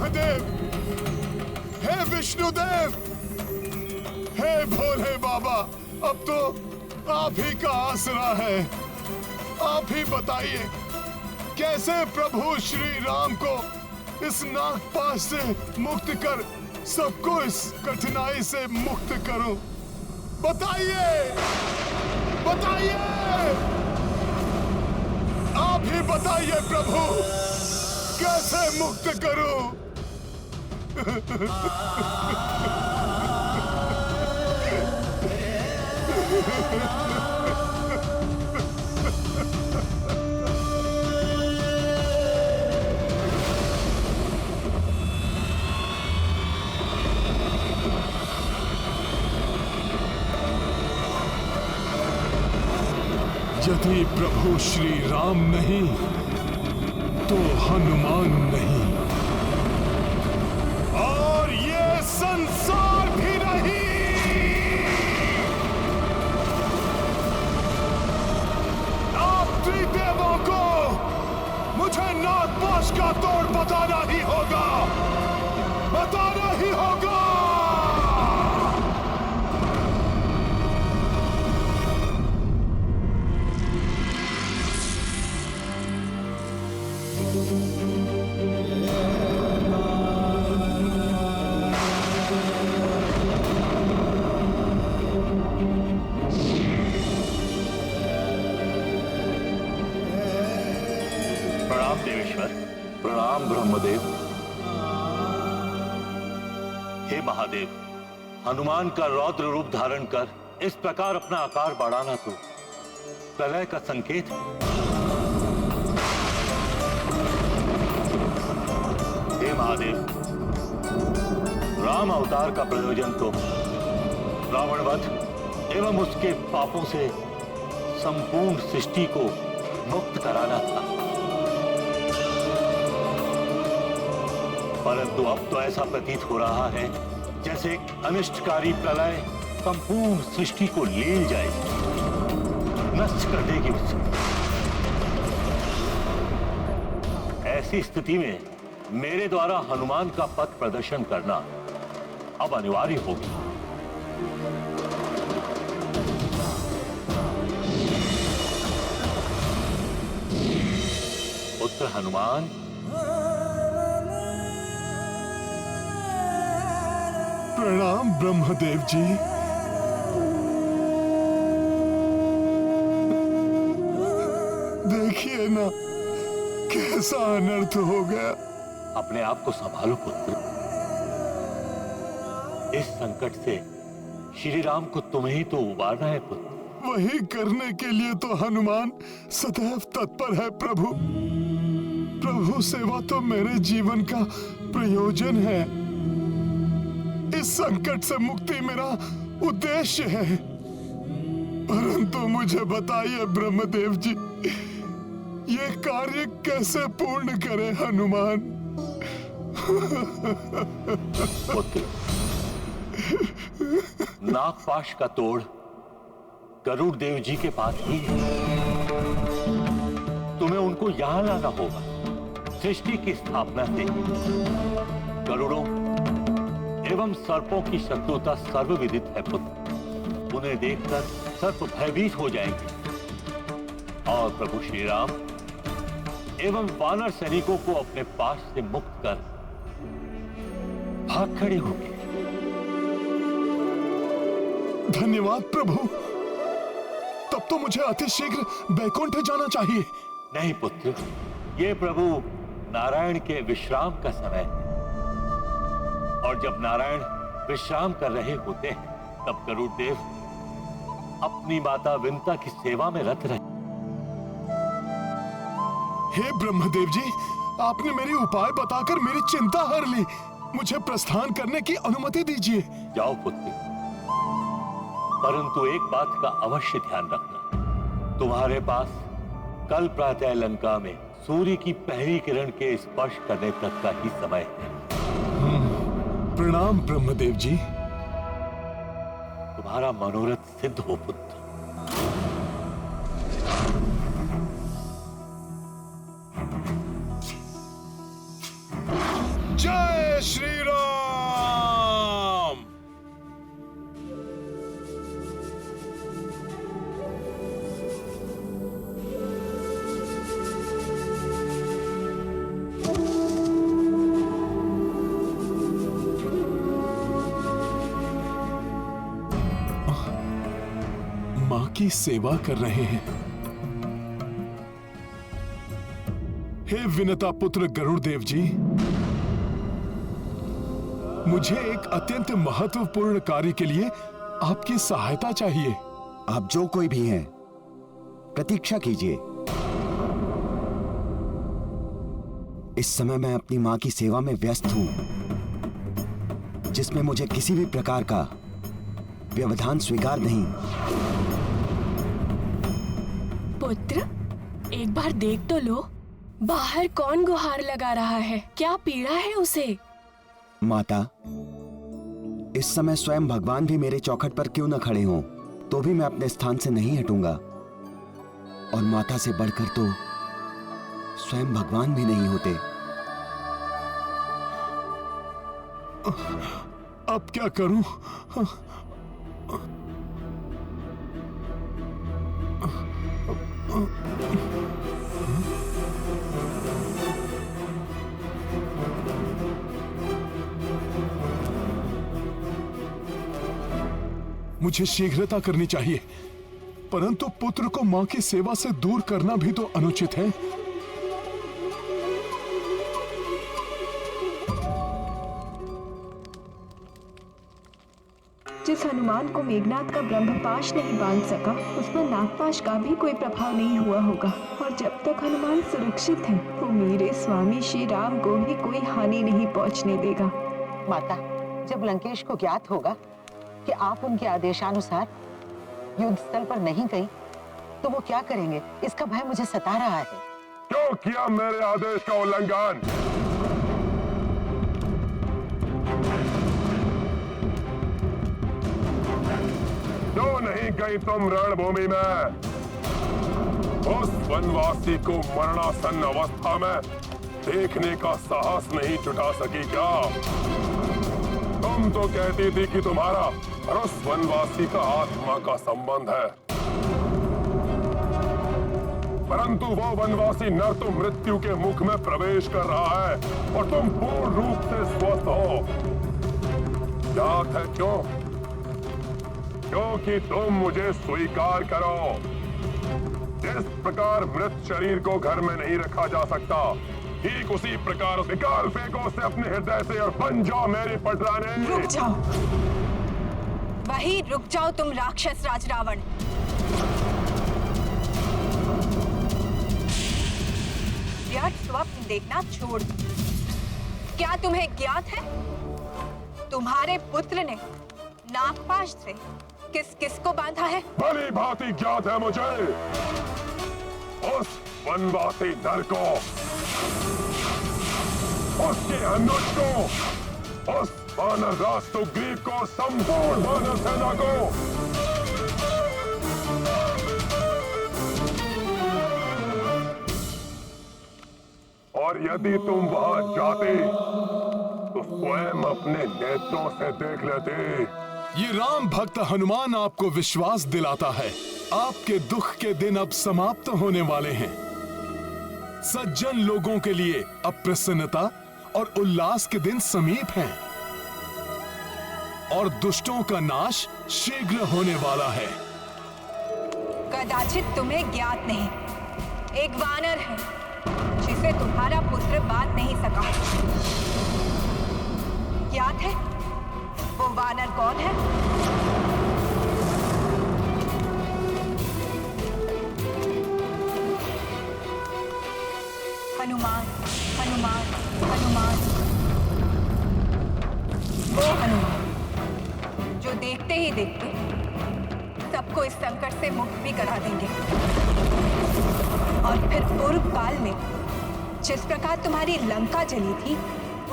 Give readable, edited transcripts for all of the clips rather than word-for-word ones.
ब्रह्मदेव, हे विष्णुदेव, हे भोले बाबा, अब तो आप ही का आसरा है। आप ही बताइए कैसे प्रभु श्री राम को इस नागपाश से मुक्त कर सबको इस कठिनाई से मुक्त करूं। बताइए, बताइए, आप ही बताइए प्रभु, कैसे मुक्त करूं? यदि प्रभु श्री राम नहीं तो हनुमान नहीं, और ये संसार भी नहीं। आप त्रिदेवों को मुझे नागपाश का तोड़ बताना ही होगा, बताना ही होगा। प्रणाम देवेश्वर। प्रणाम ब्रह्मदेव। हे महादेव, हनुमान का रौद्र रूप धारण कर इस प्रकार अपना आकार बढ़ाना तो प्रलय का संकेत है। हे महादेव, राम अवतार का प्रयोजन तो रावण वध एवं उसके पापों से संपूर्ण सृष्टि को मुक्त कराना था, परंतु अब तो ऐसा प्रतीत हो रहा है जैसे एक अनिष्टकारी प्रलय संपूर्ण सृष्टि को लील जाएगी, नष्ट कर देगी उसे। ऐसी स्थिति में मेरे द्वारा हनुमान का पथ प्रदर्शन करना अब अनिवार्य होगा। पुत्र हनुमान, प्रणाम ब्रह्मदेव जी। देखिए ना कैसा अनर्थ हो गया। अपने आप को संभालो पुत्र। इस संकट से श्री राम को तुम्हें ही तो उबारना है पुत्र। वही करने के लिए तो हनुमान सदैव तत्पर है प्रभु। प्रभु सेवा तो मेरे जीवन का प्रयोजन है। इस संकट से मुक्ति मेरा उद्देश्य है। परंतु मुझे बताइए ब्रह्मदेव जी, ये कार्य कैसे पूर्ण करे हनुमान? पुत्र, नागपाश का तोड़ गरुड़ देव जी के पास ही है। तुम्हें उनको यहां लाना होगा। सृष्टि की स्थापना से गरुड़ों एवं सर्पों की शत्रुता सर्वविदित है पुत्र। उन्हें देखकर सर्प भयभीत हो जाएंगे और प्रभु श्री राम एवं वानर सैनिकों को अपने पास से मुक्त कर भाग खड़े होंगे। धन्यवाद प्रभु। तब तो मुझे अतिशीघ्र बैकुंठ जाना चाहिए। नहीं पुत्र, ये प्रभु नारायण के विश्राम का समय है, और जब नारायण विश्राम कर रहे होते हैं तब गरुड़ देव अपनी माता विंता की सेवा में रत रहे। हे ब्रह्मदेव जी, आपने मेरी उपाय बताकर मेरी चिंता हर ली। मुझे प्रस्थान करने की अनुमति दीजिए। जाओ पुत्र, परंतु एक बात का अवश्य ध्यान रखना। तुम्हारे पास कल प्रातः लंका में सूर्य की पहली किरण के स्पर्श करने तक का ही समय है। प्रणाम ब्रह्मदेव जी। तुम्हारा मनोरथ सिद्ध हो पुत्र। जय की सेवा कर रहे हैं। हे विनता पुत्र गरुड़ देव जी, मुझे एक अत्यंत महत्वपूर्ण कार्य के लिए आपकी सहायता चाहिए। आप जो कोई भी हैं, प्रतीक्षा कीजिए। इस समय मैं अपनी मां की सेवा में व्यस्त हूं, जिसमें मुझे किसी भी प्रकार का व्यवधान स्वीकार नहीं। पुत्र, एक बार देख तो लो, बाहर कौन गुहार लगा रहा है? क्या पीड़ा है उसे? माता, इस समय स्वयं भगवान भी मेरे चौखट पर क्यों न खड़े हों, तो भी मैं अपने स्थान से नहीं हटूंगा। और माता से बढ़कर तो स्वयं भगवान भी नहीं होते। अब क्या करूं? मुझे शीघ्रता करनी चाहिए, परंतु पुत्र को मां की सेवा से दूर करना भी तो अनुचित है। जिस हनुमान को मेघनाथ का ब्रह्मपाश नहीं बांध सका, उस पर नागपाश का भी कोई प्रभाव नहीं हुआ होगा। और जब तक हनुमान सुरक्षित है, वो मेरे स्वामी श्री राम को भी कोई हानि नहीं पहुंचने देगा। माता, जब लंकेश को ज्ञात होगा कि आप उनके आदेशानुसार युद्ध स्थल पर नहीं गई, तो वो क्या करेंगे, इसका भय मुझे सता रहा है। क्यों किया मेरे आदेश का उल्लंघन? क्यों नहीं गई तुम रणभूमि में? उस वनवासी को मरणासन्न अवस्था में देखने का साहस नहीं जुटा सकी क्या? तुम तो कहती थी कि तुम्हारा और उस वनवासी का आत्मा का संबंध है, परंतु वो वनवासी नर तो मृत्यु के मुख में प्रवेश कर रहा है और तुम पूर्ण रूप से स्वस्थ हो। याद है क्यों? क्योंकि तुम मुझे स्वीकार करो। जिस प्रकार मृत शरीर को घर में नहीं रखा जा सकता, ठीक उसी प्रकार निकाल फेंको उसे अपने हृदय से और बन जाओ मेरी पटरानी। रुक जाओ, वही रुक जाओ तुम राक्षस राज रावण। व्यर्थ स्वप्न देखना छोड़ दो। क्या तुम्हें ज्ञात है, तुम्हारे पुत्र ने नागपाश से किस किस को बांधा है? भली भांति ज्ञात है मुझे। उस वनवासी नर को, उसके अनुज को, उस वानर राज सुग्रीव को, संपूर्ण वानर सेना को। और यदि तुम वहां जाते तो स्वयं अपने नेत्रों से देख लेते। ये राम भक्त हनुमान आपको विश्वास दिलाता है, आपके दुख के दिन अब समाप्त होने वाले हैं। सज्जन लोगों के लिए अब प्रसन्नता और उल्लास के दिन समीप हैं और दुष्टों का नाश शीघ्र होने वाला है। कदाचित तुम्हें ज्ञात नहीं, एक वानर है जिसे तुम्हारा पुत्र बांध नहीं सका। ज्ञात है वो वानर कौन है? हनुमान, हनुमान, हनुमान। वो हनुमान जो देखते ही देखते सबको इस संकट से मुक्त भी करा देंगे। और फिर पूर्व काल में जिस प्रकार तुम्हारी लंका जली थी,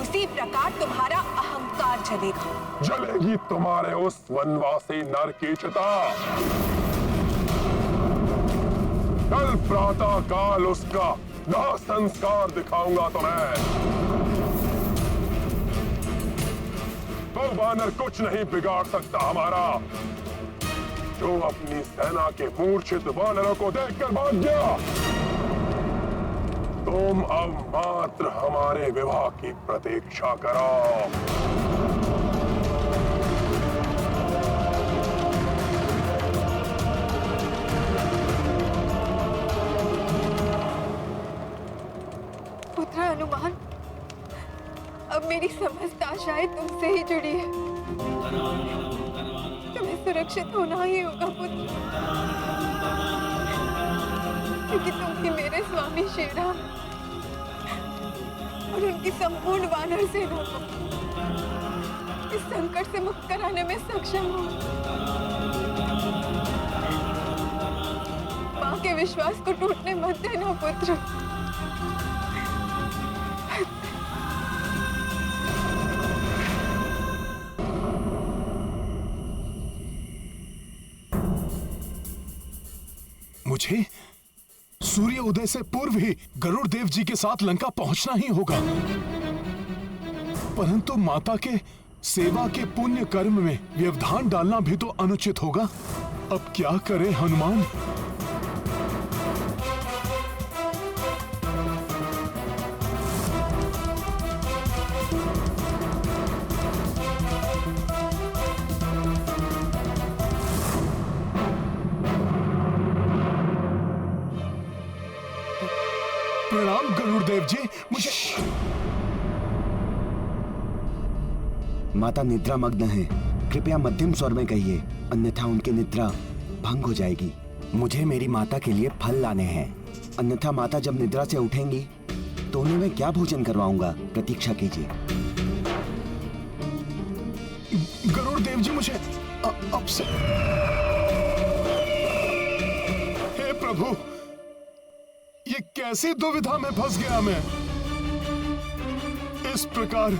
उसी प्रकार तुम्हारा अहंकार जलेगा। जलेगी तुम्हारे उस वनवासी नर की चिता। कल प्रातः काल उसका दाह संस्कार दिखाऊंगा तुम्हें। तो वानर कुछ नहीं बिगाड़ सकता हमारा, जो अपनी सेना के मूर्छित वानरों को देखकर भाग गया। तुम अब मात्र हमारे विवाह की प्रतीक्षा करो। पुत्र हनुमान, अब मेरी समस्त आशाएं तुमसे ही जुड़ी है। तुम्हें सुरक्षित होना ही होगा पुत्र, क्योंकि तुम ही मेरे स्वामी श्री राम और उनकी संपूर्ण वानर सेना को इस संकट से मुक्त कराने में सक्षम हो। माँ के विश्वास को टूटने मत देना पुत्र। मुझे सूर्य उदय से पूर्व ही गरुड़ देव जी के साथ लंका पहुंचना ही होगा, परंतु माता के सेवा के पुण्य कर्म में व्यवधान डालना भी तो अनुचित होगा। अब क्या करें हनुमान? प्रणाम गरुड़ देव जी, मुझे माता निद्रा मग्न है, कृपया मध्यम स्वर में कहिए, अन्यथा उनकी निद्रा भंग हो जाएगी। मुझे मेरी माता के लिए फल लाने हैं, अन्यथा माता जब निद्रा से उठेंगी तो उन्हें मैं क्या भोजन करवाऊंगा? प्रतीक्षा कीजिए। गरुड़ देव जी, मुझे अब से हे प्रभु, ये कैसी दुविधा में फंस गया मैं। इस प्रकार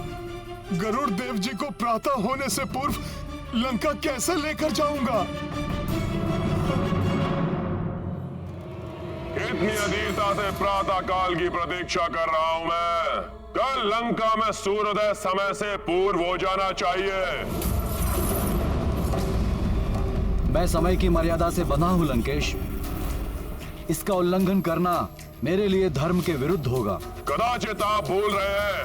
गरुड़ देव जी को प्रातः होने से पूर्व लंका कैसे लेकर जाऊंगा? इतनी अधीरता से प्रातः काल की प्रतीक्षा कर रहा हूं मैं। कल लंका में सूर्योदय समय से पूर्व हो जाना चाहिए। मैं समय की मर्यादा से बंधा हूं लंकेश, इसका उल्लंघन करना मेरे लिए धर्म के विरुद्ध होगा। कदाचित आप भूल रहे हैं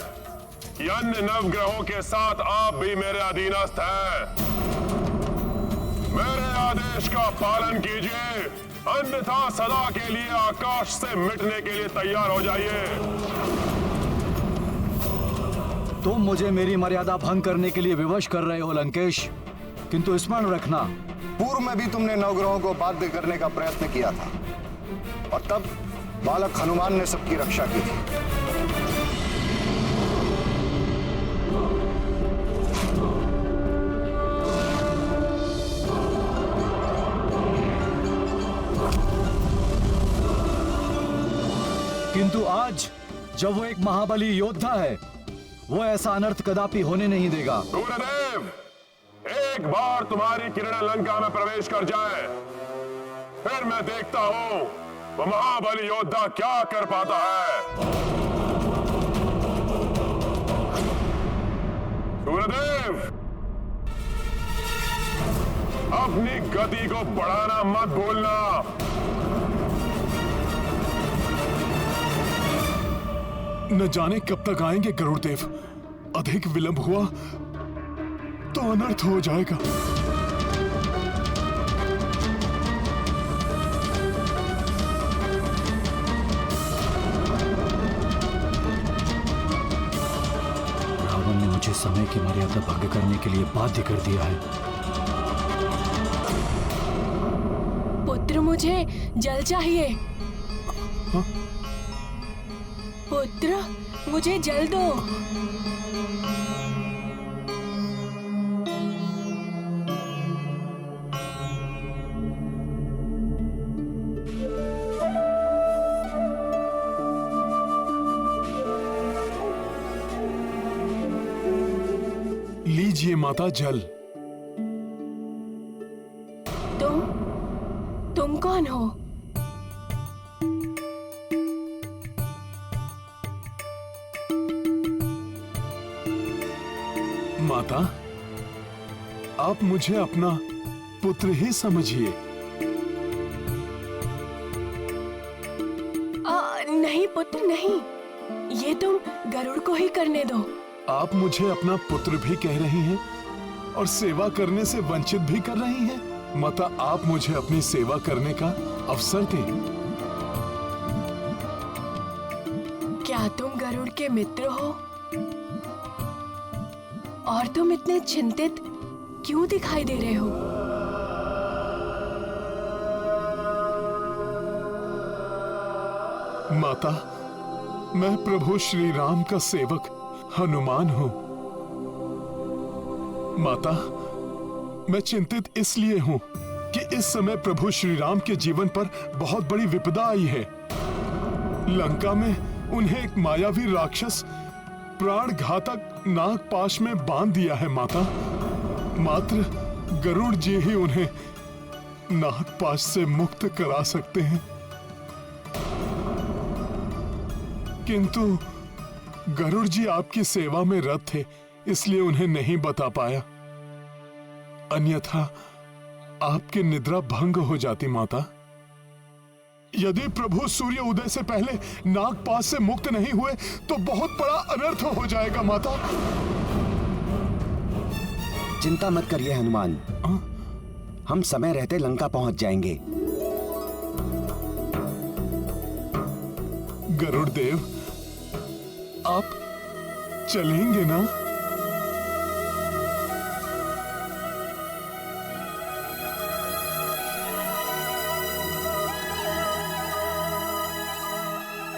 कि अन्य नवग्रहों के साथ आप भी मेरे अधीनस्थ हैं। मेरे आदेश का पालन कीजिए, अन्यथा सदा के लिए आकाश से मिटने के लिए तैयार हो जाइए। तुम मुझे मेरी मर्यादा भंग करने के लिए विवश कर रहे हो लंकेश, किंतु स्मरण रखना, पूर्व में भी तुमने नवग्रहों को बाध्य करने का प्रयत्न किया था और तब बालक हनुमान ने सबकी रक्षा की थी। किंतु आज जब वो एक महाबली योद्धा है, वो ऐसा अनर्थ कदापि होने नहीं देगा। सूर्यदेव, एक बार तुम्हारी किरणें लंका में प्रवेश कर जाए, फिर मैं देखता हूं वो महाबली योद्धा क्या कर पाता है। सूर्यदेव, अपनी गति को बढ़ाना मत भूलना। न जाने कब तक आएंगे गरुड़ देव, अधिक विलंब हुआ तो अनर्थ हो जाएगा। रावण ने मुझे समय की मर्यादा भंग करने के लिए बाध्य कर दिया है। पुत्र, मुझे जल चाहिए। हाँ? पुत्र, मुझे जल दो। लीजिए माता जल। तुम कौन हो? माता, आप मुझे अपना पुत्र ही समझिए। नहीं पुत्र नहीं, ये तुम गरुड़ को ही करने दो। आप मुझे अपना पुत्र भी कह रही हैं और सेवा करने से वंचित भी कर रही हैं। माता, आप मुझे अपनी सेवा करने का अवसर दें। क्या तुम गरुड़ के मित्र हो? और तुम इतने चिंतित क्यों दिखाई दे रहे हो? माता, मैं प्रभु श्री राम का सेवक हनुमान हूं। माता, मैं चिंतित इसलिए हूं कि इस समय प्रभु श्री राम के जीवन पर बहुत बड़ी विपदा आई है। लंका में उन्हें एक मायावी राक्षस प्राण घातक नागपाश में बांध दिया है। माता, मात्र गरुड़ जी ही उन्हें नागपाश से मुक्त करा सकते हैं, किंतु गरुड़ जी आपकी सेवा में रत थे, इसलिए उन्हें नहीं बता पाया। अन्यथा आपकी निद्रा भंग हो जाती। माता, यदि प्रभु सूर्य उदय से पहले नागपाश से मुक्त नहीं हुए तो बहुत बड़ा अनर्थ हो जाएगा। माता, चिंता मत करिए हनुमान, हम समय रहते लंका पहुंच जाएंगे। गरुड़ देव, आप चलेंगे ना?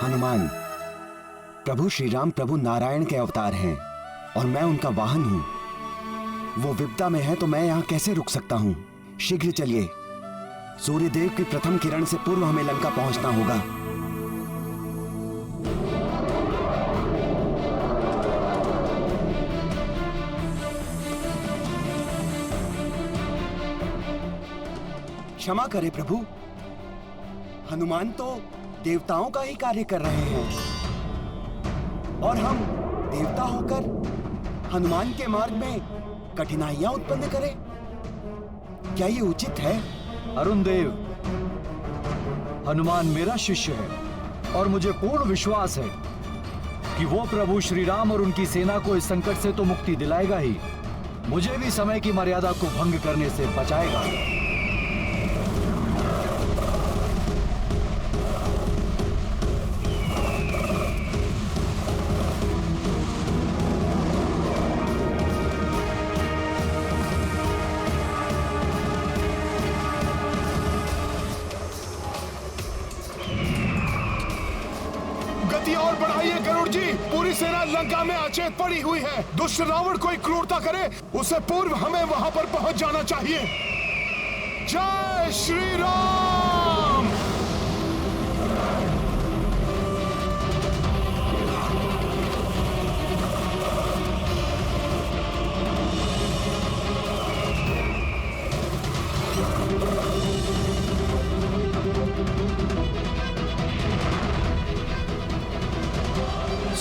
हनुमान, प्रभु श्री राम प्रभु नारायण के अवतार हैं और मैं उनका वाहन हूं। वो विपदा में है तो मैं यहां कैसे रुक सकता हूं? शीघ्र चलिए, सूर्यदेव की प्रथम किरण से पूर्व हमें लंका पहुंचना होगा। क्षमा करें प्रभु, हनुमान तो देवताओं का ही कार्य कर रहे हैं और हम देवता होकर हनुमान के मार्ग में कठिनाइयां उत्पन्न करें? क्या ये उचित है? अरुण देव, हनुमान मेरा शिष्य है और मुझे पूर्ण विश्वास है कि वो प्रभु श्री राम और उनकी सेना को इस संकट से तो मुक्ति दिलाएगा ही, मुझे भी समय की मर्यादा को भंग करने से बचाएगा। गति और बढ़ाइए गरुड़ जी, पूरी सेना लंका में अचेत पड़ी हुई है। दुष्ट रावण कोई क्रूरता करे उससे पूर्व हमें वहां पर पहुंच जाना चाहिए। जय श्री राम।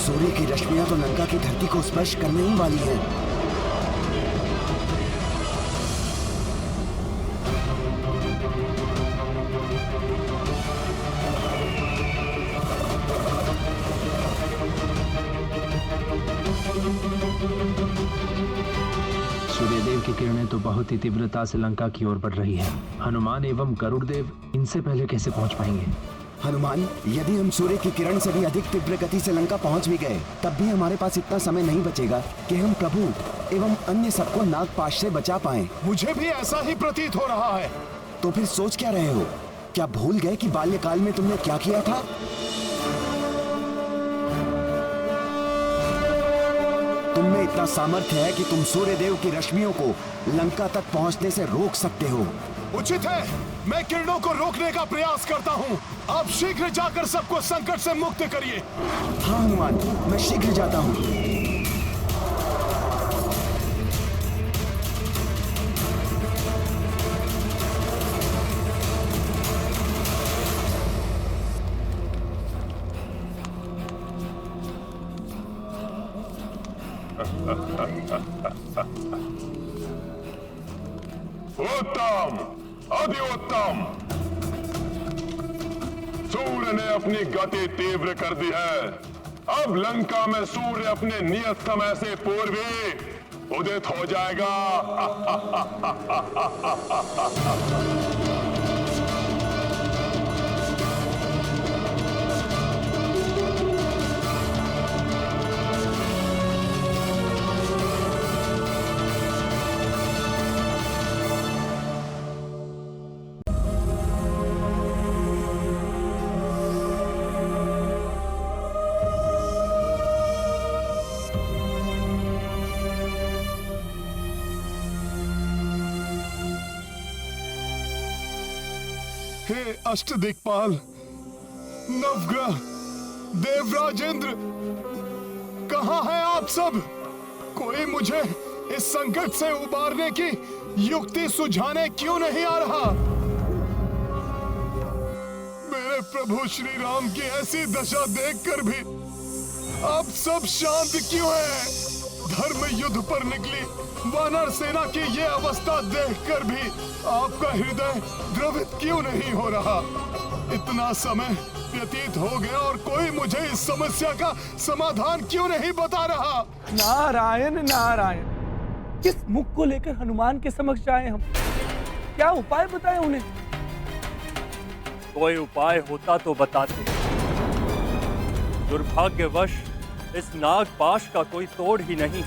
सूर्य की रश्मियां तो लंका की धरती को स्पर्श करने ही वाली हैं। सूर्यदेव की किरणें तो बहुत ही तीव्रता से लंका की ओर बढ़ रही है। हनुमान एवं गरुड़ देव इनसे पहले कैसे पहुंच पाएंगे? हनुमान, यदि हम सूर्य की किरण से भी अधिक तीव्र गति से लंका पहुंच भी गए तब भी हमारे पास इतना समय नहीं बचेगा कि हम प्रभु एवं अन्य सबको नागपाश से बचा पाएं। मुझे भी ऐसा ही प्रतीत हो रहा है। तो फिर सोच क्या रहे हो? क्या भूल गए कि बाल्यकाल में तुमने क्या किया था? तुम में इतना सामर्थ्य है कि तुम सूर्यदेव की रश्मियों को लंका तक पहुंचने से रोक सकते हो। उचित है, मैं किरणों को रोकने का प्रयास करता हूँ। आप शीघ्र जाकर सबको संकट से मुक्त करिए। हाँ हनुमान, मैं शीघ्र जाता हूँ। उत्तम, अति उत्तम। सूर्य ने अपनी गति तीव्र कर दी है। अब लंका में सूर्य अपने नियत समय से पूर्व ही उदित हो जाएगा। हे अष्ट दिक्पाल, नवग्रह, देवराजेंद्र, कहाँ हैं आप सब? कोई मुझे इस संकट से उबारने की युक्ति सुझाने क्यों नहीं आ रहा? मेरे प्रभु श्री राम की ऐसी दशा देखकर भी आप सब शांत क्यों हैं? धर्म युद्ध पर निकली वानर सेना की ये अवस्था देखकर भी आपका हृदय द्रवित क्यों नहीं हो रहा? इतना समय व्यतीत हो गया और कोई मुझे इस समस्या का समाधान क्यों नहीं बता रहा? नारायण नारायण, किस मुख को लेकर हनुमान के समक्ष आए हम? क्या उपाय बताएं उन्हें? कोई उपाय होता तो बताते। दुर्भाग्यवश इस नागपाश का कोई तोड़ ही नहीं।